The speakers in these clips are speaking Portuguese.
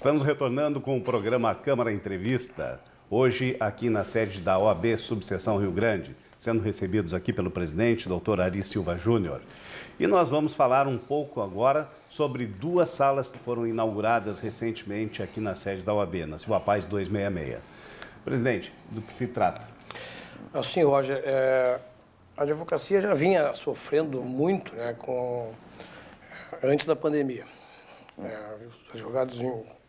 Estamos retornando com o programa Câmara Entrevista, hoje aqui na sede da OAB Subseção Rio Grande, sendo recebidos aqui pelo presidente, doutor Ari Silva Júnior. E nós vamos falar um pouco agora sobre duas salas que foram inauguradas recentemente aqui na sede da OAB, na Silva Paz 266. Presidente, do que se trata? Assim, Roger, a advocacia já vinha sofrendo muito, né, antes da pandemia. Os advogados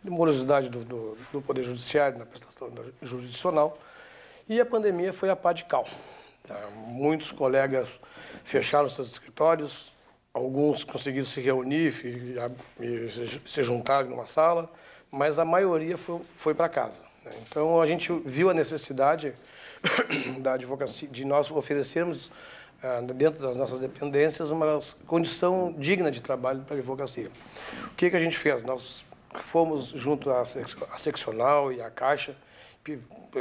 de morosidade do Poder Judiciário na prestação jurisdicional, e a pandemia foi a pá de cal. Muitos colegas fecharam seus escritórios, alguns conseguiram se reunir e se juntar numa sala, mas a maioria foi para casa. Então, a gente viu a necessidade da advocacia, de nós oferecermos, dentro das nossas dependências, uma condição digna de trabalho para a advocacia. O que a gente fez? Nós fomos junto à seccional e à Caixa,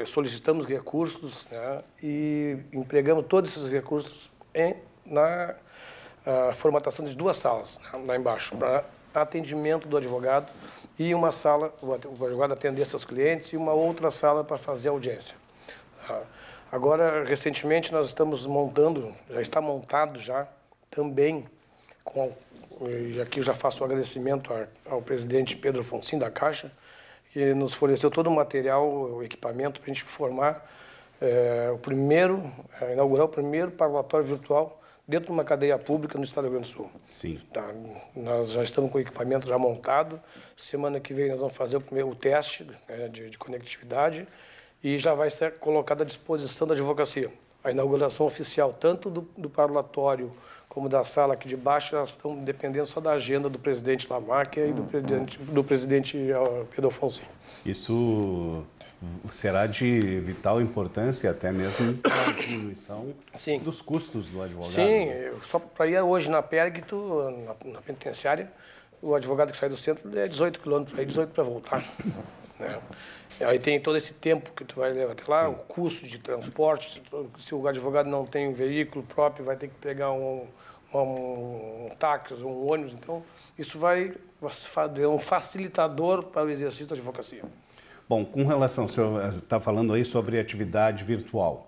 solicitamos recursos, né, e empregamos todos esses recursos na formatação de duas salas, né, lá embaixo, para atendimento do advogado, e uma sala, o advogado atender seus clientes, e uma outra sala para fazer audiência. Agora, recentemente, nós estamos montando, já está montado já, também, e aqui eu já faço o agradecimento ao presidente Pedro Afonso da Caixa, que nos forneceu todo o material, o equipamento para a gente formar inaugurar o primeiro parlatório virtual dentro de uma cadeia pública no estado do Rio Grande do Sul. Sim. Tá, nós já estamos com o equipamento já montado. Semana que vem nós vamos fazer o teste, né, de conectividade, e já vai ser colocado à disposição da advocacia. A inauguração oficial, tanto do parlatório como da sala aqui de baixo, elas estão dependendo só da agenda do presidente Lamáquia e do presidente Pedro Afonso. Isso será de vital importância, até mesmo para a diminuição dos custos do advogado. Sim, só para ir hoje na Pérguito, na penitenciária, o advogado que sai do centro é 18 quilômetros para ir, 18 para voltar. Né? Aí tem todo esse tempo que tu vai levar até lá, o custo de transporte. Se o advogado não tem um veículo próprio, vai ter que pegar um táxi, um ônibus. Então, isso vai fazer um facilitador para o exercício da advocacia. Bom, com relação, o senhor está falando aí sobre atividade virtual.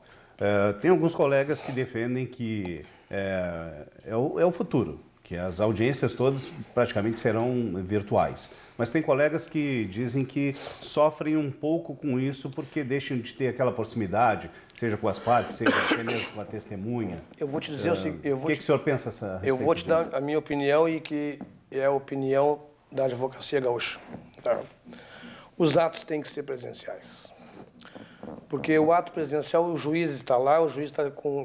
Tem alguns colegas que defendem que é o futuro, que as audiências todas praticamente serão virtuais. Mas tem colegas que dizem que sofrem um pouco com isso porque deixam de ter aquela proximidade, seja com as partes, seja até mesmo com a testemunha. Eu vou te dizer o seguinte... O que o senhor pensa a respeito Eu vou te dar disso? a minha opinião, e que é a opinião da advocacia gaúcha. Tá? Os atos têm que ser presenciais. Porque o ato presencial, o juiz está lá, o juiz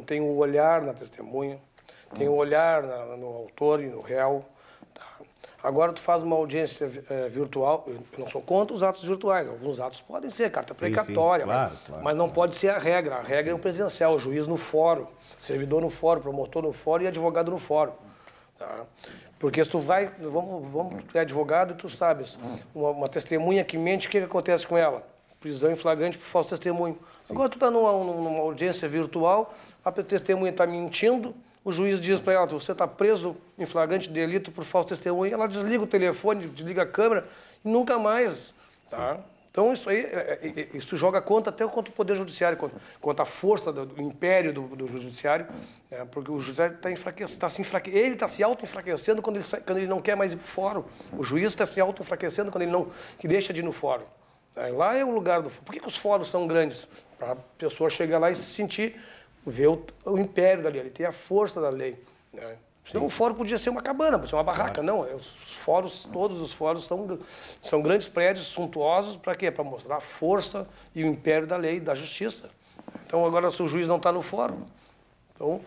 tem o olhar na testemunha, tem o olhar no autor e no réu. Tá? Agora, tu faz uma audiência virtual, eu não sou contra os atos virtuais, alguns atos podem ser, carta precatória, claro. Mas não pode ser a regra é o presencial, o juiz no fórum, servidor no fórum, promotor no fórum e advogado no fórum. Tá? Porque se tu vai, tu é advogado e tu sabes, uma testemunha que mente, o que acontece com ela? Prisão em flagrante por falso testemunho. Sim. Agora tu está numa audiência virtual, a testemunha está mentindo, o juiz diz para ela, você está preso em flagrante delito por falso testemunho, ela desliga o telefone, desliga a câmera e nunca mais. Tá? Então isso aí, isso joga até contra o Poder Judiciário, contra a força do império do Judiciário, porque o Judiciário ele está se auto-enfraquecendo quando ele não quer mais ir para o fórum. O juiz está se auto-enfraquecendo quando ele que deixa de ir no fórum. Lá é o lugar do fórum. Por que os fóruns são grandes? Para a pessoa chegar lá e se sentir, ver o império da lei, ele tem a força da lei. Né? Senão o fórum podia ser uma cabana, podia ser uma barraca. Não, todos os fóruns são grandes prédios suntuosos. Para quê? Para mostrar a força e o império da lei, da justiça. Então, agora, se o juiz não está no fórum, então,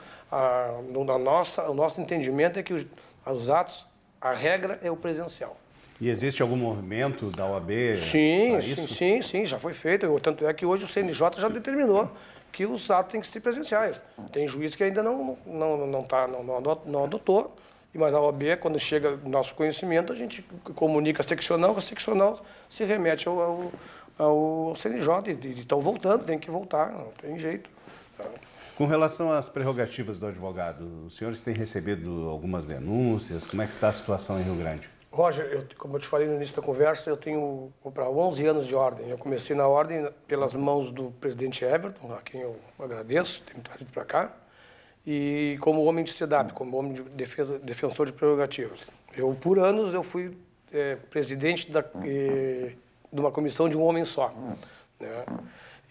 o nosso entendimento é que os atos, a regra é o presencial. E existe algum movimento da OAB Sim, para isso? Sim, já foi feito. Tanto é que hoje o CNJ já determinou que os atos têm que ser presenciais. Tem juiz que ainda não adotou, mas a OAB, quando chega no nosso conhecimento, a gente comunica a seccional se remete ao CNJ, e estão voltando, tem que voltar, não tem jeito. Com relação às prerrogativas do advogado, os senhores têm recebido algumas denúncias? Como é que está a situação em Rio Grande? Roger, como eu te falei no início da conversa, eu vou para 11 anos de ordem. Eu comecei na ordem pelas mãos do presidente Everton, a quem eu agradeço, ter me trazido para cá, e como homem de SEDAP, como homem de defensor de prerrogativas. Por anos, eu fui presidente de uma comissão de um homem só, né?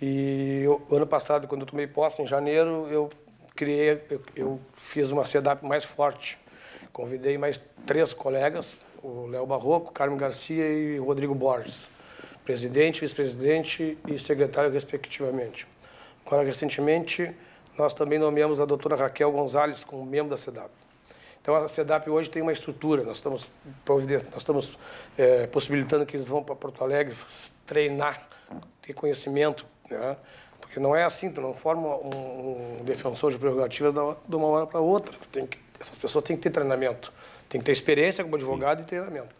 E ano passado, quando eu tomei posse, em janeiro, eu fiz uma SEDAP mais forte. Convidei mais 3 colegas, o Léo Barroco, Carmen Garcia e Rodrigo Borges, presidente, vice-presidente e secretário, respectivamente. Agora, recentemente, nós também nomeamos a doutora Raquel Gonzalez como membro da SEDAP. Então, a SEDAP hoje tem uma estrutura, nós estamos possibilitando que eles vão para Porto Alegre treinar, ter conhecimento, né? Porque não é assim, tu não forma um defensor de prerrogativas de uma hora para outra. Essas pessoas têm que ter treinamento, têm que ter experiência como advogado e treinamento.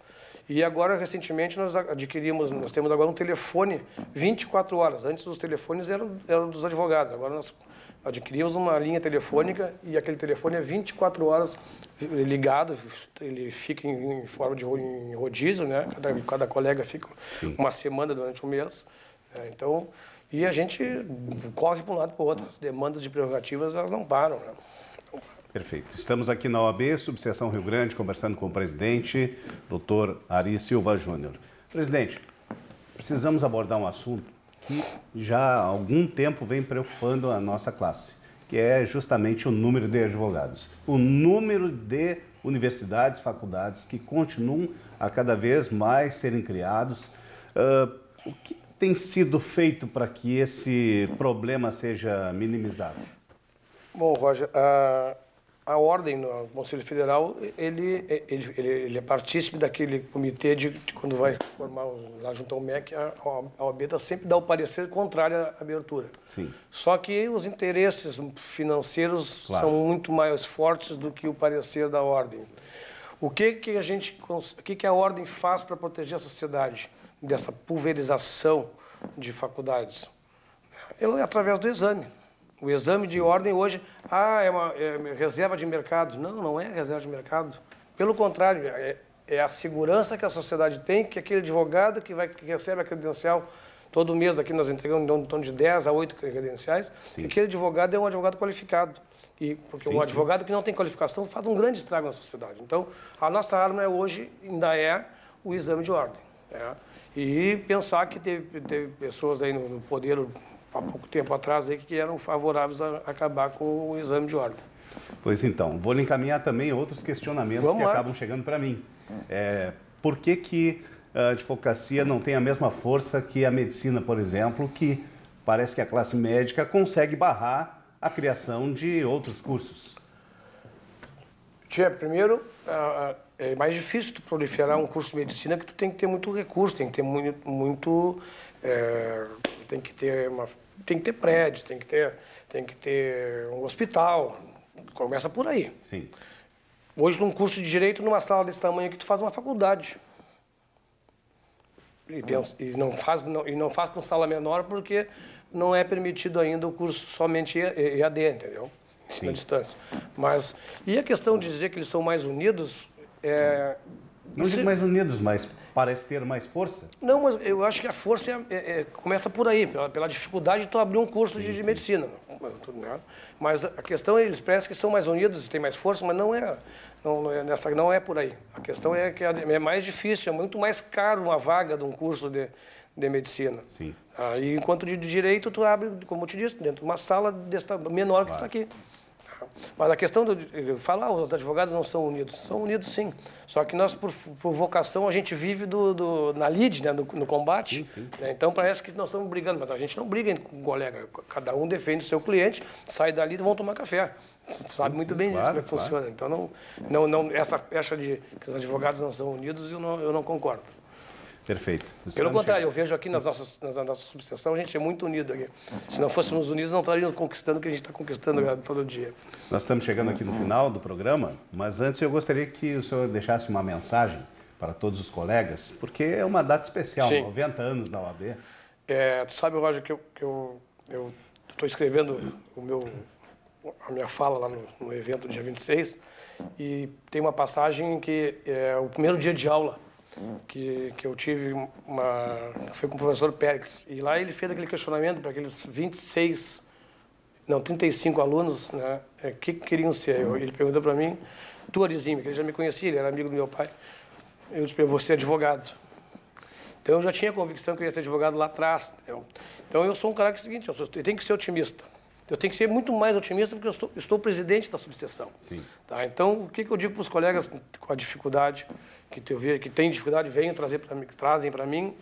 E agora, recentemente, nós temos agora um telefone 24 horas. Antes, os telefones eram dos advogados. Agora, nós adquirimos uma linha telefônica e aquele telefone é 24 horas ligado. Ele fica em forma de rodízio, né? Cada colega fica uma semana durante um mês. Então, e a gente corre para um lado e para o outro. As demandas de prerrogativas, elas não param, né? Perfeito. Estamos aqui na OAB, subseção Rio Grande, conversando com o presidente, Dr. Ari Silva Júnior. Presidente, precisamos abordar um assunto que já há algum tempo vem preocupando a nossa classe, que é justamente o número de advogados. O número de universidades, faculdades que continuam a cada vez mais serem criados. O que tem sido feito para que esse problema seja minimizado? Bom, Roger, a ordem no Conselho Federal, ele é partícipe daquele comitê de quando vai formar lá junto ao MEC, a OAB sempre dá o parecer contrário à abertura. Sim. Só que os interesses financeiros são muito mais fortes do que o parecer da ordem. O que a ordem faz para proteger a sociedade dessa pulverização de faculdades? É através do exame. O exame de ordem hoje, é reserva de mercado. Não, não é reserva de mercado. Pelo contrário, é a segurança que a sociedade tem, que aquele advogado que recebe a credencial todo mês, aqui nós entregamos em torno de 10 a 8 credenciais, aquele advogado é um advogado qualificado. Porque um advogado que não tem qualificação faz um grande estrago na sociedade. Então, a nossa arma hoje ainda é o exame de ordem. Né? E pensar que teve pessoas aí no poder há pouco tempo atrás aí, que eram favoráveis a acabar com o exame de ordem. Pois então, vou lhe encaminhar também outros questionamentos acabam chegando para mim. Por que a advocacia não tem a mesma força que a medicina, por exemplo, que parece que a classe médica consegue barrar a criação de outros cursos? Primeiro, é mais difícil tu proliferar um curso de medicina, que tu tem que ter muito recurso, tem que ter tem que ter prédios, tem que ter um hospital. Começa por aí. Sim. Hoje, num curso de direito, numa sala desse tamanho aqui, tu faz uma faculdade. E não faz com sala menor porque não é permitido ainda o curso somente EAD, entendeu? Ensino à distância. E a questão de dizer que eles são mais unidos... Não digo mais unidos, mas parece ter mais força? Não, mas eu acho que a força começa por aí, pela dificuldade de tu abrir um curso de medicina. Mas a questão é, eles parecem que são mais unidos, têm mais força, mas não é por aí. A questão é que é mais difícil, é muito mais caro uma vaga de um curso de medicina. Sim. E enquanto de direito, tu abre, como eu te disse, dentro de uma sala menor que essa aqui. Mas a questão de falar, os advogados não são unidos sim. Só que nós, por vocação, a gente vive na lide, né, no combate. Sim. Né? Então parece que nós estamos brigando, mas a gente não briga com um colega. Cada um defende o seu cliente, sai dali e vão tomar café. Você sabe muito bem disso, como é que funciona. Então essa pecha de que os advogados não são unidos, eu não concordo. Perfeito. Pelo contrário, eu vejo aqui na nossa subseção, a gente é muito unido aqui. Se não fôssemos unidos, não estaríamos conquistando o que a gente está conquistando todo dia. Nós estamos chegando aqui no final do programa, mas antes eu gostaria que o senhor deixasse uma mensagem para todos os colegas, porque é uma data especial, sim. 90 anos da OAB. Tu sabe, Roger, que eu estou escrevendo o meu a minha fala lá no evento do dia 26, e tem uma passagem que é o primeiro dia de aula que eu tive, foi com o professor Pérez, e lá ele fez aquele questionamento para aqueles 35 alunos, né, que queriam ser. Ele perguntou para mim, tu, Arizime, que ele já me conhecia, ele era amigo do meu pai, eu disse para ele, vou ser advogado. Então eu já tinha convicção que eu ia ser advogado lá atrás. Entendeu? Então eu sou um cara que é o seguinte, eu tenho que ser otimista. Eu tenho que ser muito mais otimista porque eu estou presidente da subseção. Sim. Tá? Então, o que eu digo para os colegas com a dificuldade, que tem dificuldade, trazem para mim.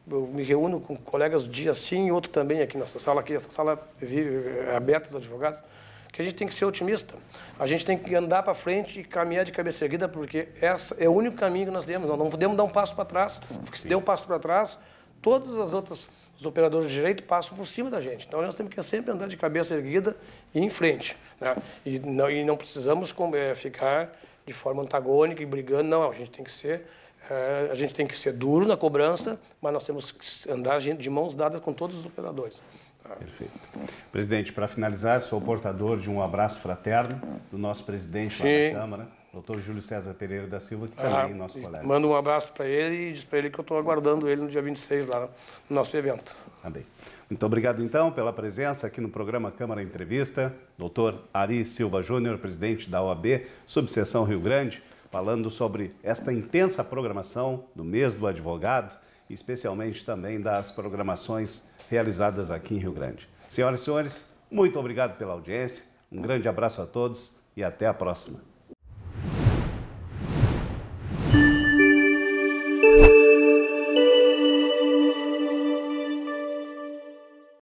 Eu me reúno com colegas um dia sim e outro também aqui nessa sala. Essa sala é aberta aos advogados, que a gente tem que ser otimista. A gente tem que andar para frente e caminhar de cabeça erguida, porque esse é o único caminho que nós temos. Nós não podemos dar um passo para trás, porque se der um passo para trás, todas as outras... Os operadores de direito passam por cima da gente. Então, nós temos que sempre andar de cabeça erguida e em frente. Né? E não precisamos ficar de forma antagônica e brigando. Não, a gente tem que ser duro na cobrança, mas nós temos que andar de mãos dadas com todos os operadores. Tá? Perfeito. Presidente, para finalizar, sou portador de um abraço fraterno do nosso presidente lá da Câmara, Dr. Júlio César Pereira da Silva, que também é nosso colega. Manda um abraço para ele e diz para ele que eu estou aguardando ele no dia 26 lá no nosso evento. Também. Muito obrigado, então, pela presença aqui no programa Câmara Entrevista. Dr. Ari Silva Júnior, presidente da OAB, subseção Rio Grande, falando sobre esta intensa programação do mês do advogado, e especialmente também das programações realizadas aqui em Rio Grande. Senhoras e senhores, muito obrigado pela audiência, um grande abraço a todos e até a próxima.